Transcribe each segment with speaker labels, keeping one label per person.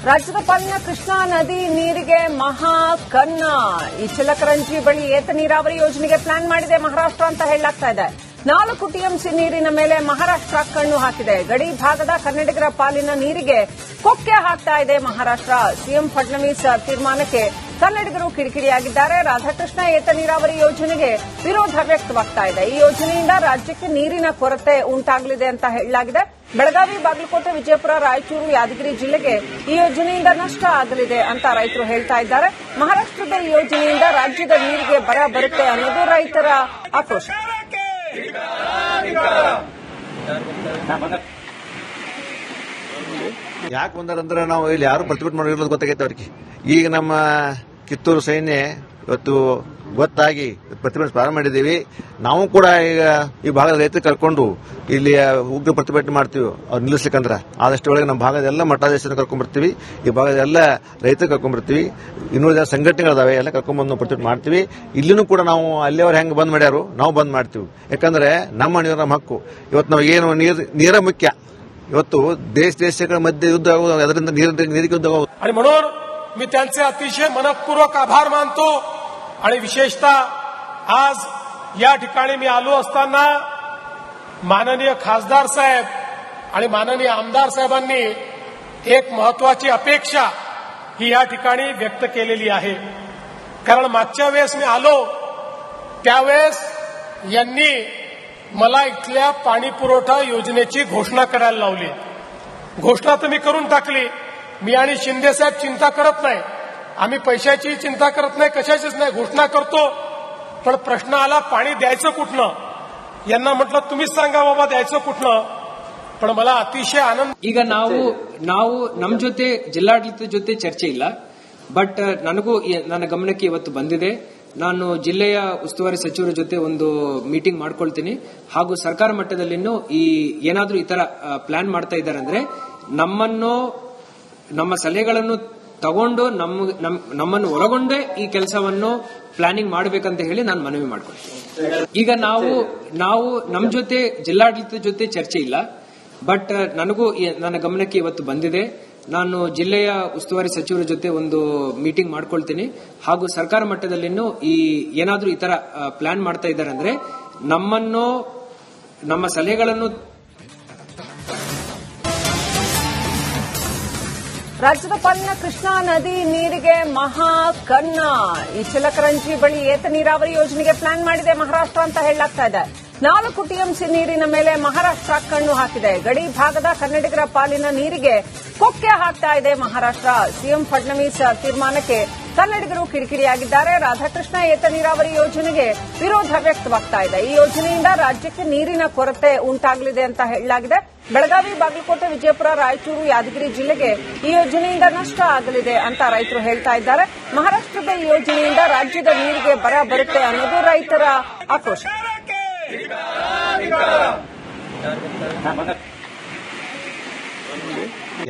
Speaker 1: ರಾಜ್ಯದ ಪಾಲಿನ ಕೃಷ್ಣಾ ನದಿ ನೀರಿಗೆ ಮಹಾ ಕನ್ನ. ಈ ಚಿಲಕರಂಜಿ ಬಳಿ ಏತ ನೀರಾವರಿ ಯೋಜನೆಗೆ ಪ್ಲಾನ್ ಮಾಡಿದೆ ಮಹಾರಾಷ್ಟ್ರ ಅಂತ ಹೇಳಲಾಗ್ತಾ ಇದೆ. 4 ಟಿಎಂಸಿ ನೀರಿನ ಮೇಲೆ ಮಹಾರಾಷ್ಟ್ರ ಕಣ್ಣು ಹಾಕಿದೆ. ಗಡಿ ಭಾಗದ ಕನ್ನಡಿಗರ ಪಾಲಿನ ನೀರಿಗೆ ಕೊಕ್ಕೆ ಹಾಕ್ತಾ ಇದೆ ಮಹಾರಾಷ್ಟ್ರ. ಸಿಎಂ ಫಡ್ನವೀಸ್ ತೀರ್ಮಾನಕ್ಕೆ ಕನ್ನಡಿಗರು ಕಿರಿಕಿರಿಯಾಗಿದ್ದಾರೆ. ರಾಧಾಕೃಷ್ಣ ಏತ ನೀರಾವರಿ ಯೋಜನೆಗೆ ವಿರೋಧ ವ್ಯಕ್ತವಾಗ್ತಾ ಇದೆ. ಈ ಯೋಜನೆಯಿಂದ ರಾಜ್ಯಕ್ಕೆ ನೀರಿನ ಕೊರತೆ ಉಂಟಾಗಲಿದೆ ಅಂತ ಹೇಳಲಾಗಿದೆ. ಬೆಳಗಾವಿ, ಬಾಗಲಕೋಟೆ, ವಿಜಯಪುರ, ರಾಯಚೂರು, ಯಾದಗಿರಿ ಜಿಲ್ಲೆಗೆ ಈ ಯೋಜನೆಯಿಂದ ನಷ್ಟ ಆಗಲಿದೆ ಅಂತ ರೈತರು ಹೇಳ್ತಾ ಇದ್ದಾರೆ. ಮಹಾರಾಷ್ಟ್ರದ ಈ ಯೋಜನೆಯಿಂದ ರಾಜ್ಯದ ನೀರಿಗೆ ಬರ ಬರುತ್ತೆ ಅನ್ನೋದು ರೈತರ ಆಕ್ರೋಶ.
Speaker 2: ಯಾಕೆ ಬಂದಾರಂದ್ರೆ ನಾವು ಇಲ್ಲಿ ಯಾರು ಪ್ರತಿಭಟನೆ ಮಾಡಿರೋದು ಗೊತ್ತಾಗೈತೆ ಅವ್ರಿಗೆ. ಈಗ ನಮ್ಮ ಕಿತ್ತೂರು ಸೈನ್ಯ ಇವತ್ತು ಗೊತ್ತಾಗಿ ಪ್ರತಿಭಟನೆ ಪ್ರಾರಂಭ ಮಾಡಿದ್ದೀವಿ. ನಾವು ಕೂಡ ಈಗ ಈ ಭಾಗದ ರೈತರು ಕರ್ಕೊಂಡು ಇಲ್ಲಿ ಉಗ್ರ ಪ್ರತಿಭಟನೆ ಮಾಡ್ತೀವಿ ಅವ್ರು ನಿಲ್ಲಿಸ್ಲಿಕ್ಕಂದ್ರೆ. ಆದಷ್ಟು ಒಳಗೆ ನಮ್ಮ ಭಾಗದ ಎಲ್ಲ ಮಠಾಧೀಶರನ್ನ ಕರ್ಕೊಂಡ್ಬರ್ತೀವಿ, ಈ ಭಾಗದ ಎಲ್ಲ ರೈತರು ಕರ್ಕೊಂಡ್ಬರ್ತೀವಿ, ಇನ್ನುಳಿದ ಸಂಘಟನೆಗಳಿದಾವೆ ಎಲ್ಲ ಕರ್ಕೊಂಡ್ಬಂದು ಪ್ರತಿಭಟನೆ ಮಾಡ್ತೀವಿ. ಇಲ್ಲಿನೂ ಕೂಡ ನಾವು ಅಲ್ಲಿಯವ್ರು ಹೆಂಗೆ ಬಂದ್ ಮಾಡ್ಯಾರು ನಾವು ಬಂದ್ ಮಾಡ್ತೀವಿ. ಯಾಕಂದ್ರೆ ನಮ್ಮ ನೀರು ನಮ್ಮ ಹಕ್ಕು. ಇವತ್ತು ನಾವು ಏನು ನೀರ ಮುಖ್ಯ. ಇವತ್ತು ದೇಶಗಳ ಮಧ್ಯೆ ಯುದ್ಧ ಆಗೋದು, ಅದರಿಂದ ನೀರಿಗೆ ಯುದ್ಧ ಆಗೋದು.
Speaker 3: आणि म्हणून मी त्यांचे अतिशय मनपूर्वक आभार मानतो. आणि विशेषतः आज या ठिकाणी मी आलो असताना माननीय खासदार साहेब आणि माननीय आमदार साहेबांनी एक महत्वाची अपेक्षा ही या ठिकाणी व्यक्त केलेली आहे. कारण मागच्या वेळेस मी आलो त्यावेळेस यांनी मला इथल्या पाणी पुरवठा योजनेची घोषणा करायला लावली. घोषणा तर मी करून टाकली. मी आणि शिंदे साहेब चिंता करत नाही, आम्ही पैशाची चिंता करत नाही, कशाचीच नाही. घोषणा करतो, पण प्रश्न आला पाणी द्यायचं कुठनं. यांना म्हटलं तुम्हीच सांगा बाबा द्यायचं कुठनं. पण मला अतिशय आनंद.
Speaker 4: ಈಗ ನಾವು ನಮ್ಮ ಜೊತೆ ಜಿಲ್ಲಾಡಳಿತದ ಜೊತೆ ಚರ್ಚೆ ಇಲ್ಲ, ಬಟ್ ನನಗೂ ನನ್ನ ಗಮನಕ್ಕೆ ಇವತ್ತು ಬಂದಿದೆ. ನಾನು ಜಿಲ್ಲೆಯ ಉಸ್ತುವಾರಿ ಸಚಿವರ ಜೊತೆ ಒಂದು ಮೀಟಿಂಗ್ ಮಾಡ್ಕೊಳ್ತೀನಿ. ಹಾಗೂ ಸರ್ಕಾರ ಮಟ್ಟದಲ್ಲಿನೂ ಏನಾದ್ರೂ ಈ ತರ ಪ್ಲಾನ್ ಮಾಡ್ತಾ ಇದ್ದಾರೆ ಅಂದ್ರೆ ನಮ್ಮ ಸಲಹೆಗಳನ್ನು ತಗೊಂಡು ನಮ್ಮನ್ನು ಒಳಗೊಂಡೇ ಈ ಕೆಲಸವನ್ನು ಪ್ಲಾನಿಂಗ್ ಮಾಡಬೇಕಂತ ಹೇಳಿ ನಾನು ಮನವಿ ಮಾಡ್ಕೊಳ್ತೀನಿ. ಈಗ ನಾವು ನಮ್ಮ ಜೊತೆ ಜಿಲ್ಲಾಡಳಿತದ ಜೊತೆ ಚರ್ಚೆ ಇಲ್ಲ, ಬಟ್ ನನಗೂ ನನ್ನ ಗಮನಕ್ಕೆ ಇವತ್ತು ಬಂದಿದೆ. ನಾನು ಜಿಲ್ಲೆಯ ಉಸ್ತುವಾರಿ ಸಚಿವರ ಜೊತೆ ಒಂದು ಮೀಟಿಂಗ್ ಮಾಡ್ಕೊಳ್ತೀನಿ. ಹಾಗೂ ಸರ್ಕಾರ ಮಟ್ಟದಲ್ಲಿನೂ ಏನಾದ್ರೂ ಈ ತರ ಪ್ಲಾನ್ ಮಾಡ್ತಾ ಇದ್ದಾರೆ ಅಂದ್ರೆ ನಮ್ಮ ಸಲಹೆಗಳನ್ನು.
Speaker 1: ರಾಜ್ಯದ ಪಾಲಿನ ಕೃಷ್ಣಾ ನದಿ ನೀರಿಗೆ ಮಹಾ ಕನ್ನ. ಈ ಚಿಲಕರಂಜಿ ಬಳಿ ಏತ ನೀರಾವರಿ ಯೋಜನೆಗೆ ಪ್ಲಾನ್ ಮಾಡಿದೆ ಮಹಾರಾಷ್ಟ್ರ ಅಂತ ಹೇಳಲಾಗ್ತಾ ಇದೆ. 4 ಟಿಎಂಸಿ ನೀರಿನ ಮೇಲೆ ಮಹಾರಾಷ್ಟ್ರ ಕಣ್ಣು ಹಾಕಿದೆ. ಗಡಿ ಭಾಗದ ಕನ್ನಡಿಗರ ಪಾಲಿನ ನೀರಿಗೆ ಕೊಕ್ಕೆ ಹಾಕ್ತಾ ಇದೆ ಮಹಾರಾಷ್ಟ್ರ. ಸಿಎಂ ಫಡ್ನವೀಸ್ ತೀರ್ಮಾನಕ್ಕೆ ಕನ್ನಡಿಗರು ಕಿರಿಕಿರಿಯಾಗಿದ್ದಾರೆ. ರಾಧಾಕೃಷ್ಣ ಏತ ನೀರಾವರಿ ಯೋಜನೆಗೆ ವಿರೋಧ ವ್ಯಕ್ತವಾಗ್ತಾ ಇದೆ. ಈ ಯೋಜನೆಯಿಂದ ರಾಜ್ಯಕ್ಕೆ ನೀರಿನ ಕೊರತೆ ಉಂಟಾಗಲಿದೆ ಅಂತ ಹೇಳಲಾಗಿದೆ. ಬೆಳಗಾವಿ, ಬಾಗಲಕೋಟೆ, ವಿಜಯಪುರ, ರಾಯಚೂರು, ಯಾದಗಿರಿ ಜಿಲ್ಲೆಗೆ ಈ ಯೋಜನೆಯಿಂದ ನಷ್ಟ ಆಗಲಿದೆ ಅಂತ ರೈತರು ಹೇಳ್ತಾ ಇದ್ದಾರೆ. ಮಹಾರಾಷ್ಟ್ರದ ಈ ಯೋಜನೆಯಿಂದ ರಾಜ್ಯದ ನೀರಿಗೆ ಬರ ಬರುತ್ತೆ ಅನ್ನೋದು ರೈತರ ಆಕ್ರೋಶ.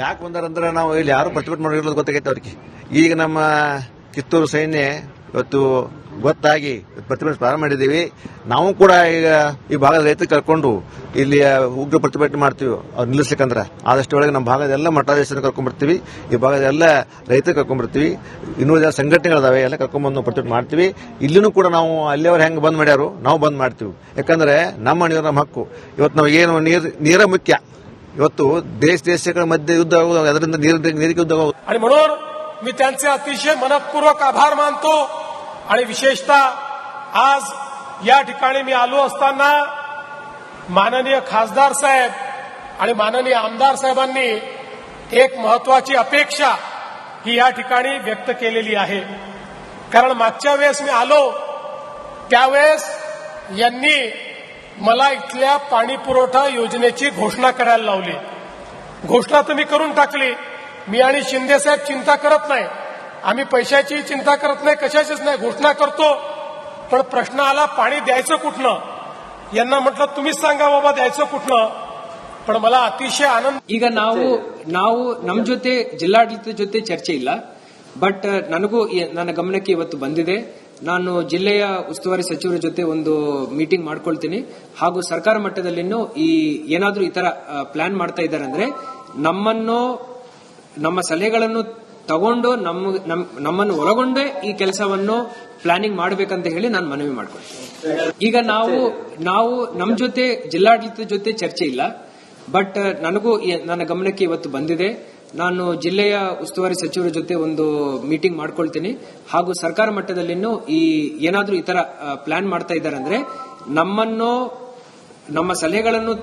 Speaker 2: ಯಾಕೆ ಬಂದಾರಂದ್ರೆ ನಾವು ಇಲ್ಲಿ ಯಾರು ಪ್ರತಿಭಟನೆ ಮಾಡಿರೋದು ಗೊತ್ತಾಗೈತೆ ಅವ್ರಿಗೆ. ಈಗ ನಮ್ಮ ಕಿತ್ತೂರು ಸೈನ್ಯ ಇವತ್ತು ಗೊತ್ತಾಗಿ ಪ್ರತಿಭಟನೆ ಪ್ರಾರಂಭ ಮಾಡಿದ್ದೀವಿ. ನಾವು ಕೂಡ ಈಗ ಈ ಭಾಗದ ರೈತರು ಕರ್ಕೊಂಡು ಇಲ್ಲಿ ಉಗ್ರ ಪ್ರತಿಭಟನೆ ಮಾಡ್ತೀವಿ ಅವ್ರು ನಿಲ್ಲಿಸ್ಲಿಕ್ಕಂದ್ರೆ. ಆದಷ್ಟು ಒಳಗೆ ನಮ್ಮ ಭಾಗದ ಎಲ್ಲ ಮಠಾಧೀಶರನ್ನ ಕರ್ಕೊಂಡ್ಬರ್ತೀವಿ, ಈ ಭಾಗದ ಎಲ್ಲ ರೈತರು ಕರ್ಕೊಂಡ್ಬರ್ತೀವಿ, ಇನ್ನುಳಿದ ಸಂಘಟನೆಗಳಿದಾವೆ ಎಲ್ಲ ಕರ್ಕೊಂಡ್ಬಂದು ಪ್ರತಿಭಟನೆ ಮಾಡ್ತೀವಿ. ಇಲ್ಲಿನೂ ಕೂಡ ನಾವು ಅಲ್ಲಿಯವ್ರು ಹೆಂಗೆ ಬಂದ್ ಮಾಡ್ಯಾರು ನಾವು ಬಂದ್ ಮಾಡ್ತೀವಿ. ಯಾಕಂದ್ರೆ ನಮ್ಮ ನೀರು ನಮ್ಮ ಹಕ್ಕು. ಇವತ್ತು ನಾವು ಏನು ನೀರ ಮುಖ್ಯ. ಇವತ್ತು ದೇಶಗಳ ಮಧ್ಯೆ ಯುದ್ಧ ಆಗೋದು, ಅದರಿಂದ ನೀರಿಗೆ ಯುದ್ಧ ಆಗೋದು.
Speaker 3: आणि म्हणून मी त्यांचे अतिशय मनपूर्वक आभार मानतो. आणि विशेषतः आज या ठिकाणी मी आलो असताना माननीय खासदार साहेब आणि माननीय आमदार साहेबांनी एक महत्वाची अपेक्षा ही या ठिकाणी व्यक्त केलेली आहे. कारण मागच्या वेळेस मी आलो त्यावेळेस यांनी मला इथल्या पाणी पुरवठा योजनेची घोषणा करायला लावली. घोषणा तर मी करून टाकली. मी आणि शिंदे साहेब चिंता करत नाही, आम्ही पैशाची चिंता करत नाही, कशाचीच नाही. घोषणा करतो, पण प्रश्न आला पाणी द्यायचं कुठनं. यांना म्हटलं तुम्हीच सांगा बाबा द्यायचं कुठनं. पण मला अतिशय आनंद.
Speaker 4: ಈಗ ನಾವು ನಮ್ಮ ಜೊತೆ ಜಿಲ್ಲಾಡಳಿತದ ಜೊತೆ ಚರ್ಚೆ ಇಲ್ಲ, ಬಟ್ ನನಗೂ ನನ್ನ ಗಮನಕ್ಕೆ ಇವತ್ತು ಬಂದಿದೆ. ನಾನು ಜಿಲ್ಲೆಯ ಉಸ್ತುವಾರಿ ಸಚಿವರ ಜೊತೆ ಒಂದು ಮೀಟಿಂಗ್ ಮಾಡ್ಕೊಳ್ತೀನಿ. ಹಾಗೂ ಸರ್ಕಾರ ಮಟ್ಟದಲ್ಲಿನೂ ಏನಾದ್ರೂ ಈ ತರ ಪ್ಲಾನ್ ಮಾಡ್ತಾ ಇದ್ದಾರೆ ಅಂದ್ರೆ ನಮ್ಮ ಸಲಹೆಗಳನ್ನು ತಗೊಂಡು ನಮ್ಮನ್ನು ಒಳಗೊಂಡೇ ಈ ಕೆಲಸವನ್ನು ಪ್ಲಾನಿಂಗ್ ಮಾಡಬೇಕಂತ ಹೇಳಿ ನಾನು ಮನವಿ ಮಾಡ್ಕೊಳ್ತೀನಿ. ಈಗ ನಾವು ನಮ್ಮ ಜೊತೆ ಜಿಲ್ಲಾಡಳಿತದ ಜೊತೆ ಚರ್ಚೆ ಇಲ್ಲ, ಬಟ್ ನನಗೂ ನನ್ನ ಗಮನಕ್ಕೆ ಇವತ್ತು ಬಂದಿದೆ. ನಾನು ಜಿಲ್ಲೆಯ ಉಸ್ತುವಾರಿ ಸಚಿವರ ಜೊತೆ ಒಂದು ಮೀಟಿಂಗ್ ಮಾಡ್ಕೊಳ್ತೀನಿ. ಹಾಗೂ ಸರ್ಕಾರ ಮಟ್ಟದಲ್ಲಿನೂ ಏನಾದ್ರೂ ಈ ತರ ಪ್ಲಾನ್ ಮಾಡ್ತಾ ಇದ್ದಾರೆ ಅಂದ್ರೆ ನಮ್ಮ ಸಲಹೆಗಳನ್ನು